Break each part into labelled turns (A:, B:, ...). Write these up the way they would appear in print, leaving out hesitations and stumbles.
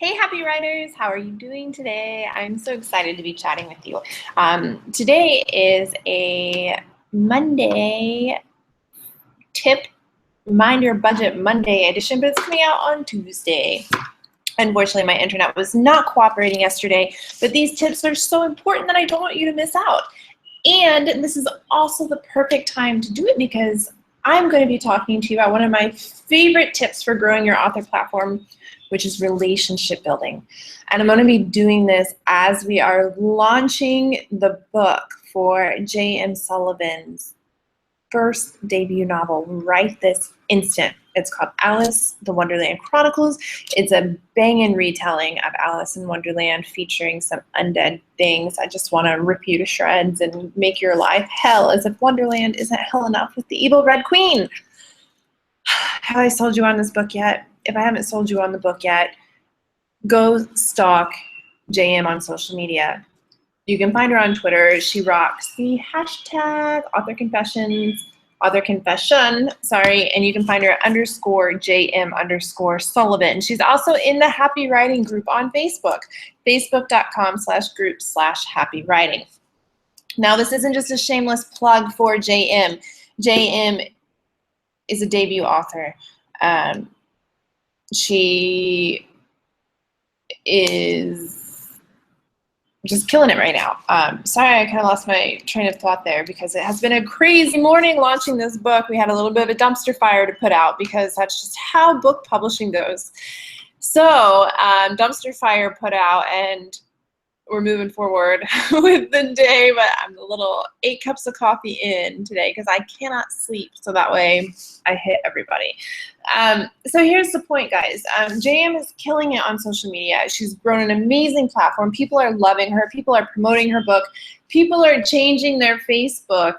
A: Hey, happy writers, how are you doing today? I'm so excited to be chatting with you. Today is a Monday tip, Mind Your Budget Monday edition, but it's coming out on Tuesday. Unfortunately, my internet was not cooperating yesterday, but these tips are so important that I don't want you to miss out. And this is also the perfect time to do it because I'm going to be talking to you about one of my favorite tips for growing your author platform, which is relationship building. And I'm going to be doing this as we are launching the book for J.M. Sullivan's first debut novel right this instant. It's called Alice, the Wonderland Chronicles. It's a banging retelling of Alice in Wonderland featuring some undead things. I just want to rip you to shreds and make your life hell, as if Wonderland isn't hell enough with the evil Red Queen. Have I sold you on this book yet? If I haven't sold you on the book yet, go stalk JM on social media. You can find her on Twitter. She rocks the hashtag author confession, sorry, and you can find her at _JM_Sullivan. She's also in the Happy Writing group on Facebook, facebook.com/group/happy writing. Now, this isn't just a shameless plug for JM. JM is a debut author. She is just killing it right now. Sorry, I kind of lost my train of thought there because it has been a crazy morning launching this book. We had a little bit of a dumpster fire to put out because that's just how book publishing goes. So dumpster fire put out, and we're moving forward with the day, but I'm a little 8 cups of coffee in today because I cannot sleep, so that way I hit everybody. So here's the point, guys. JM is killing it on social media. She's grown an amazing platform. People are loving her. People are promoting her book. People are changing their Facebook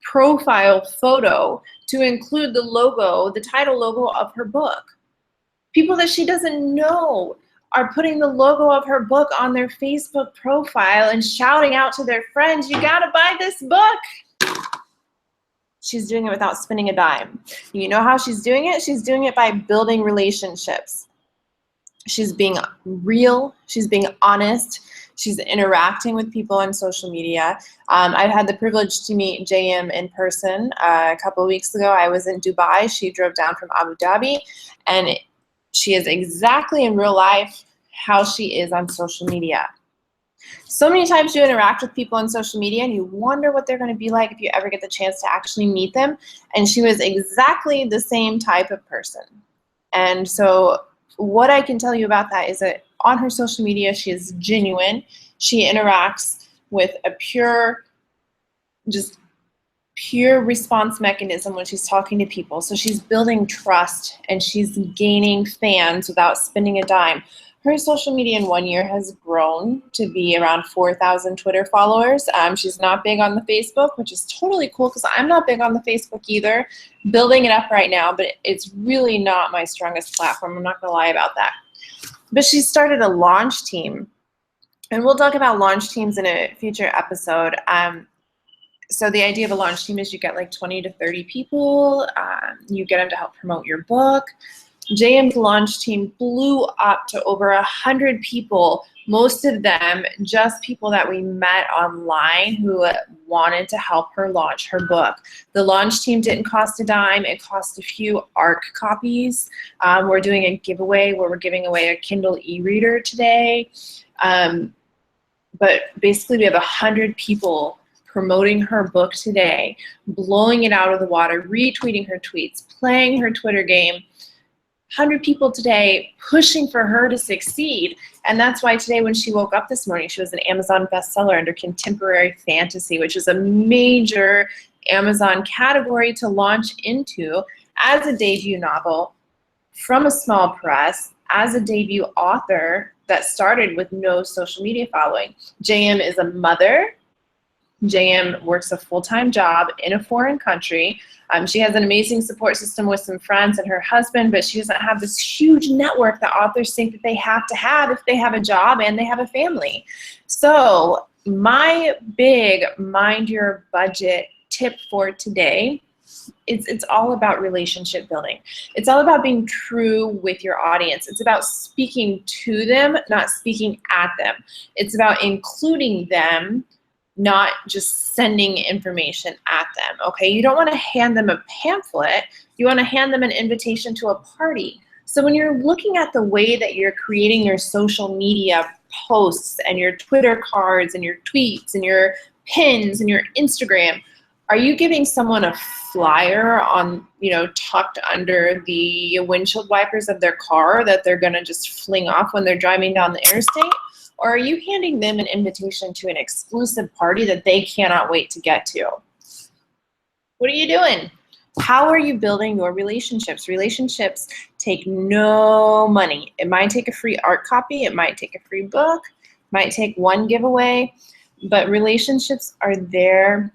A: profile photo to include the logo, the title logo of her book. People that she doesn't know are putting the logo of her book on their Facebook profile and shouting out to their friends, you gotta buy this book. She's doing it without spending a dime. You know how she's doing it? She's doing it by building relationships. She's being real, she's being honest, she's interacting with people on social media. I've had the privilege to meet JM in person a couple of weeks ago. I was in Dubai. She drove down from Abu Dhabi, and she is exactly in real life how she is on social media. So many times you interact with people on social media and you wonder what they're going to be like if you ever get the chance to actually meet them. And she was exactly the same type of person. And so what I can tell you about that is that on her social media, she is genuine. She interacts with a pure response mechanism when she's talking to people. So she's building trust and she's gaining fans without spending a dime. Her social media in 1 year has grown to be around 4,000 Twitter followers. She's not big on the Facebook, which is totally cool because I'm not big on the Facebook either. Building it up right now, but it's really not my strongest platform. I'm not going to lie about that. But she started a launch team. And we'll talk about launch teams in a future episode. So the idea of a launch team is you get like 20 to 30 people. You get them to help promote your book. JM's launch team blew up to over 100 people, most of them just people that we met online who wanted to help her launch her book. The launch team didn't cost a dime. It cost a few ARC copies. We're doing a giveaway where we're giving away a Kindle e-reader today. But basically we have 100 people promoting her book today, blowing it out of the water, retweeting her tweets, playing her Twitter game. 100 people today pushing for her to succeed. And that's why today when she woke up this morning, she was an Amazon bestseller under contemporary fantasy, which is a major Amazon category to launch into as a debut novel from a small press, as a debut author that started with no social media following. JM is a mother. JM works a full-time job in a foreign country. She has an amazing support system with some friends and her husband, but she doesn't have this huge network that authors think that they have to have if they have a job and they have a family. So my big mind your budget tip for today it's all about relationship building. It's all about being true with your audience. It's about speaking to them, not speaking at them. It's about including them, not just sending information at them, okay? You don't want to hand them a pamphlet. You want to hand them an invitation to a party. So when you're looking at the way that you're creating your social media posts and your Twitter cards and your tweets and your pins and your Instagram, are you giving someone a flyer on, tucked under the windshield wipers of their car that they're gonna just fling off when they're driving down the interstate? Or are you handing them an invitation to an exclusive party that they cannot wait to get to? What are you doing? How are you building your relationships? Relationships take no money. It might take a free art copy, it might take a free book, might take one giveaway, but relationships are there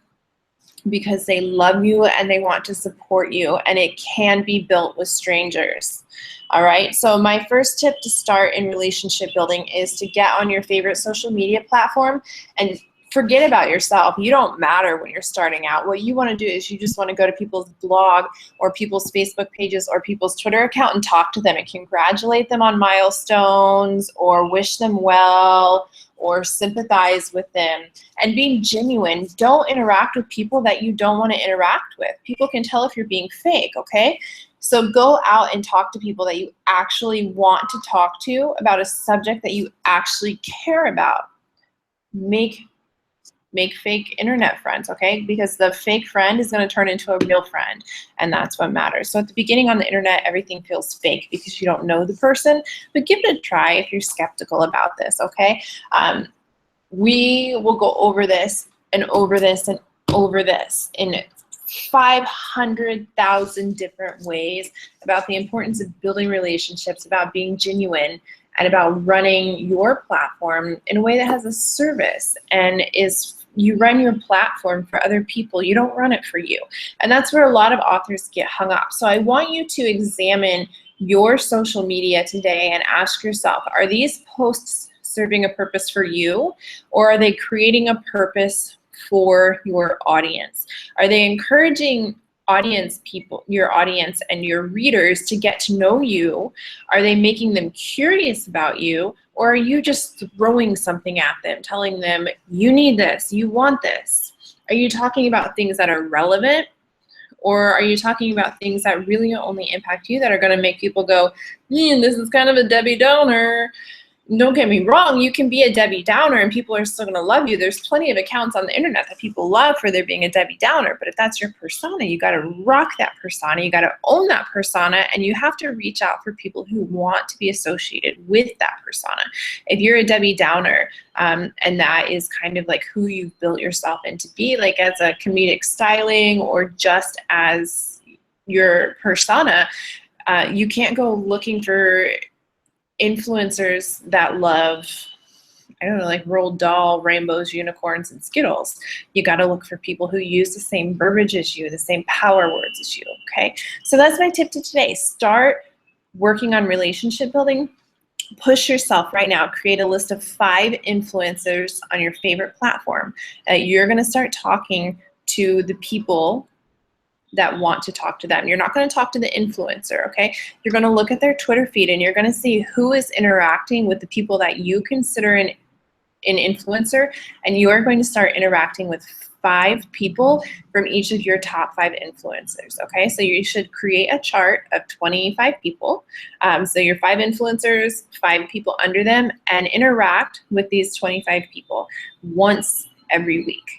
A: because they love you and they want to support you, and it can be built with strangers. All right, so my first tip to start in relationship building is to get on your favorite social media platform and forget about yourself. You don't matter when you're starting out. What you want to do is you just want to go to people's blog or people's Facebook pages or people's Twitter account and talk to them and congratulate them on milestones or wish them well or sympathize with them, and being genuine. Don't interact with people that you don't want to interact with. People can tell if you're being fake, okay? So go out and talk to people that you actually want to talk to about a subject that you actually care about. Make fake internet friends, okay? Because the fake friend is going to turn into a real friend, and that's what matters. So at the beginning on the internet, everything feels fake because you don't know the person, but give it a try if you're skeptical about this, okay? We will go over this and over this and over this in 500,000 different ways about the importance of building relationships, about being genuine, and about running your platform in a way that has a service and you run your platform for other people. You don't run it for you. And that's where a lot of authors get hung up. So I want you to examine your social media today and ask yourself, are these posts serving a purpose for you, or are they creating a purpose for your audience? Are they encouraging your audience and your readers to get to know you? Are they making them curious about you? Or are you just throwing something at them, telling them, you need this, you want this? Are you talking about things that are relevant? Or are you talking about things that really only impact you, that are going to make people go, this is kind of a Debbie Downer? Don't get me wrong, you can be a Debbie Downer and people are still going to love you. There's plenty of accounts on the internet that people love for their being a Debbie Downer, but if that's your persona, you got to rock that persona, you got to own that persona, and you have to reach out for people who want to be associated with that persona. If you're a Debbie Downer, and that is kind of like who you've built yourself into be, like as a comedic styling or just as your persona, you can't go looking for influencers that love, I don't know, like Roald Dahl, rainbows, unicorns, and Skittles. You got to look for people who use the same verbiage as you, the same power words as you, okay? So that's my tip to today. Start working on relationship building. Push yourself right now. Create a list of 5 influencers on your favorite platform. You're going to start talking to the people that want to talk to them. You're not going to talk to the influencer, okay? You're going to look at their Twitter feed and you're going to see who is interacting with the people that you consider an influencer, and you are going to start interacting with 5 people from each of your top 5 influencers, okay? So you should create a chart of 25 people. So your 5 influencers, 5 people under them, and interact with these 25 people once every week.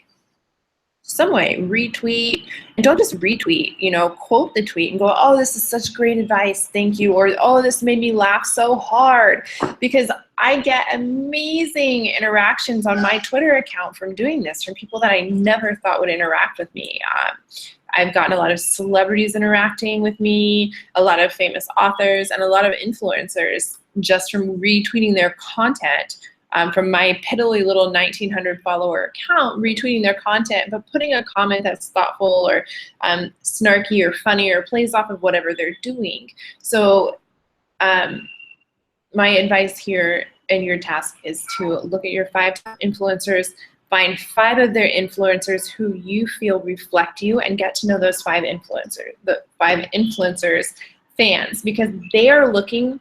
A: Some way, retweet, and don't just retweet, quote the tweet and go, oh, this is such great advice, thank you, or oh, this made me laugh so hard, because I get amazing interactions on my Twitter account from doing this, from people that I never thought would interact with me. I've gotten a lot of celebrities interacting with me, a lot of famous authors, and a lot of influencers just from retweeting their content. From my piddly little 1,900 follower account, retweeting their content, but putting a comment that's thoughtful or snarky or funny or plays off of whatever they're doing. So my advice here and your task is to look at your 5 top influencers, Find 5 of their influencers who you feel reflect you and get to know those 5 influencers, the 5 influencers fans, because they are looking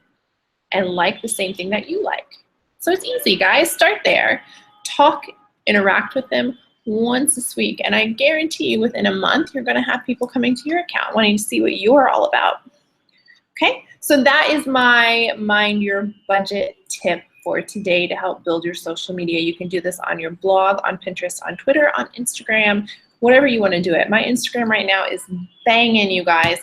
A: and like the same thing that you like. So it's easy, guys. Start there. Talk, interact with them once this week, and I guarantee you within a month you're going to have people coming to your account wanting to see what you're all about. Okay, so that is my Mind Your Budget tip for today to help build your social media. You can do this on your blog, on Pinterest, on Twitter, on Instagram, whatever you want to do it. My Instagram right now is banging, you guys.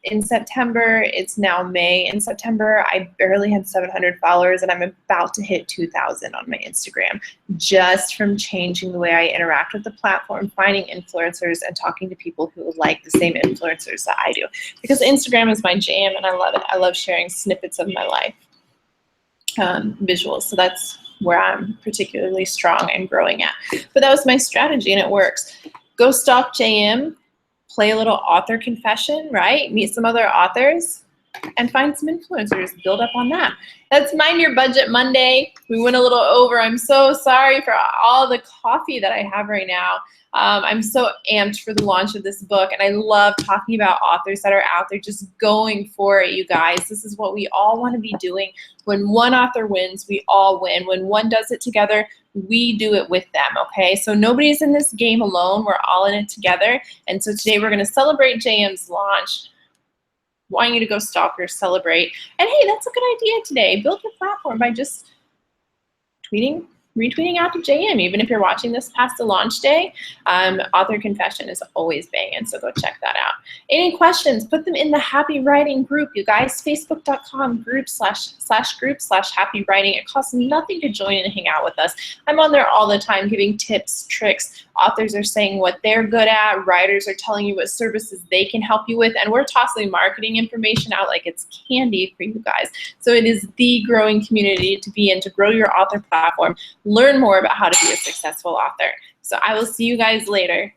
A: In September, it's now May. In September, I barely had 700 followers, and I'm about to hit 2,000 on my Instagram, just from changing the way I interact with the platform, finding influencers, and talking to people who like the same influencers that I do. Because Instagram is my jam, and I love it. I love sharing snippets of my life, visuals. So that's where I'm particularly strong and growing at. But that was my strategy, and it works. Go stalk JM. Play a little author confession, right? Meet some other authors and find some influencers. Build up on that. That's Mind Your Budget Monday. We went a little over. I'm so sorry for all the coffee that I have right now. I'm so amped for the launch of this book, and I love talking about authors that are out there just going for it, you guys. This is what we all want to be doing. When one author wins, we all win. When one does it together, we do it with them, okay? So nobody's in this game alone. We're all in it together. And so today we're going to celebrate JM's launch. Want you to go stalk her, celebrate. And hey, that's a good idea today. Build your platform by just retweeting out to JM, even if you're watching this past the launch day. Author confession is always banging, so go check that out. Any questions, put them in the Happy Writing group, you guys. Facebook.com /group/happy writing. It costs nothing to join and hang out with us. I'm on there all the time giving tips, tricks. Authors are saying what they're good at. Writers are telling you what services they can help you with. And we're tossing marketing information out like it's candy for you guys. So it is the growing community to be in, to grow your author platform. Learn more about how to be a successful author. So I will see you guys later.